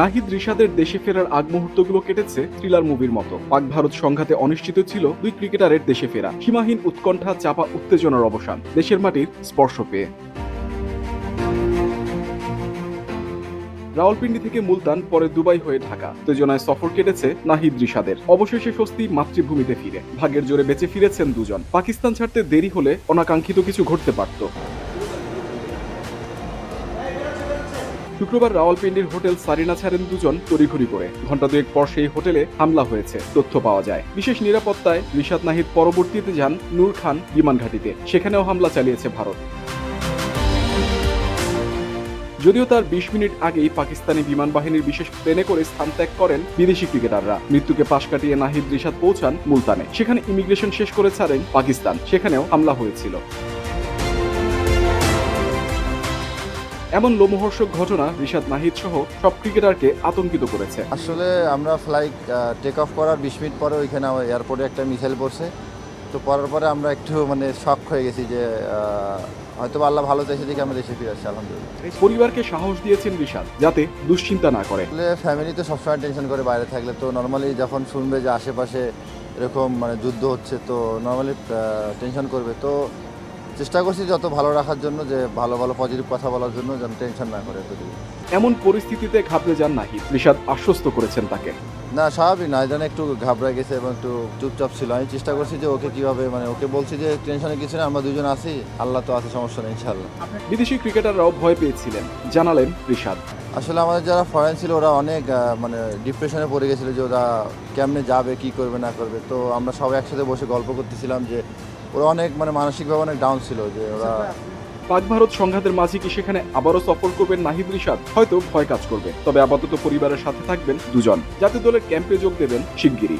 নাহিদ রিশাদের দেশে ফেরার আগ মুহূর্তগুলো কেটেছে থ্রিলার মুভির মতো। পাক ভারত সংঘাতে অনিশ্চিত ছিল দুই ক্রিকেটারের দেশে ফেরা, সীমাহীন উৎকণ্ঠা, চাপা উত্তেজনার অবসান, দেশের মাটির স্পর্শ পেয়ে। রাওয়ালপিন্ডি থেকে মুলতান, পরে দুবাই হয়ে ঢাকা, উত্তেজনায় সফর কেটেছে নাহিদ রিশাদের। অবশেষে স্বস্তি মাতৃভূমিতে ফিরে ভাগ্যের জোরে বেঁচে ফিরেছেন দুজন। পাকিস্তান ছাড়তে দেরি হলে অনাকাঙ্ক্ষিত কিছু ঘটতে পারত। শুক্রবার রাওয়ালপিন্ডির হোটেল সারিনা ছাড়েন দুজন তড়িঘড়ি করে। ঘণ্টা দুয়েক পর সেই হোটেলে হামলা হয়েছে তথ্য পাওয়া যায়। বিশেষ নিরাপত্তায় রিশাদ নাহিদ পরবর্তীতে যান নূর খান বিমান ঘাঁটিতে, সেখানেও হামলা চালিয়েছে ভারত। যদিও তার ২০ মিনিট আগেই পাকিস্তানি বিমান বাহিনীর বিশেষ প্লেনে করে স্থান ত্যাগ করেন বিদেশি ক্রিকেটাররা। মৃত্যুকে পাশ কাটিয়ে নাহিদ রিশাদ পৌঁছান মুলতানে, সেখানে ইমিগ্রেশন শেষ করে ছাড়েন পাকিস্তান, সেখানেও হামলা হয়েছিল। এমন লোমহর্ষক ঘটনা রিশাদ নাহিদ সহ সব ক্রিকেটারকে আতঙ্কিত করেছে। আসলে আমরা ফ্লাইট টেক অফ করার ২০ মিনিট পরে ওইখানে এয়ারপোর্টে একটা মিসাইল পড়ছে, তো পরার পরে আমরা একটু শক হয়ে গেছি যে হয়তো আল্লাহ ভালো চাইছে দেখে আমরা দেশে ফিরে আসছি, আলহামদুলিল্লাহ। পরিবারকে সাহস দিয়েছেন রিশাদ যাতে দুশ্চিন্তা না করে। ফ্যামিলি তো সবসময় টেনশন করে বাইরে থাকলে, তো নর্মালি যখন শুনবে যে আশেপাশে এরকম যুদ্ধ হচ্ছে তো নর্মালি টেনশন করবে। তো চেষ্টা করছি যত ভালো রাখার জন্য, যে ভালো ভালো পজিটিভ কথা বলার জন্য, যেন টেনশন না করে। এমন পরিস্থিতিতে ঘাবড়ে যান নাহিদ, রিশাদ আশ্বস্ত করেছেন তাকে। না, স্বাভাবিক না, যেন একটু ঘাবড়ে গেছে এবং একটু চুপচাপ ছিল। আমি চেষ্টা করছি যে ওকে কিভাবে ওকে বলছি যে টেনশনে কিছু না, আমরা দুজন আছি, আল্লাহ তো আছে, সমস্যা নেই ইনশাআল্লাহ। বিদেশি ক্রিকেটাররাও ভয় পেয়েছিলেন, জানালেন রিশাদ। আসলে আমাদের যারা ফরেন ছিল ওরা অনেক ডিপ্রেশনে পড়ে গেছিলো যে ওরা কেমনে যাবে, কি করবে না করবে। তো আমরা সবাই একসাথে বসে গল্প করতেছিলাম যে ওরা অনেক মানসিকভাবে অনেক ডাউন ছিল, যে ওরা। পাক ভারত সংঘাতের মাঝে কি সেখানে আবারও সফর করবেন নাহিদ রিশাদ? হয়তো ভয় কাজ করবে, তবে আপাতত পরিবারের সাথে থাকবেন দুজন, যাতে দলের ক্যাম্পে যোগ দেবেন শিগগিরই।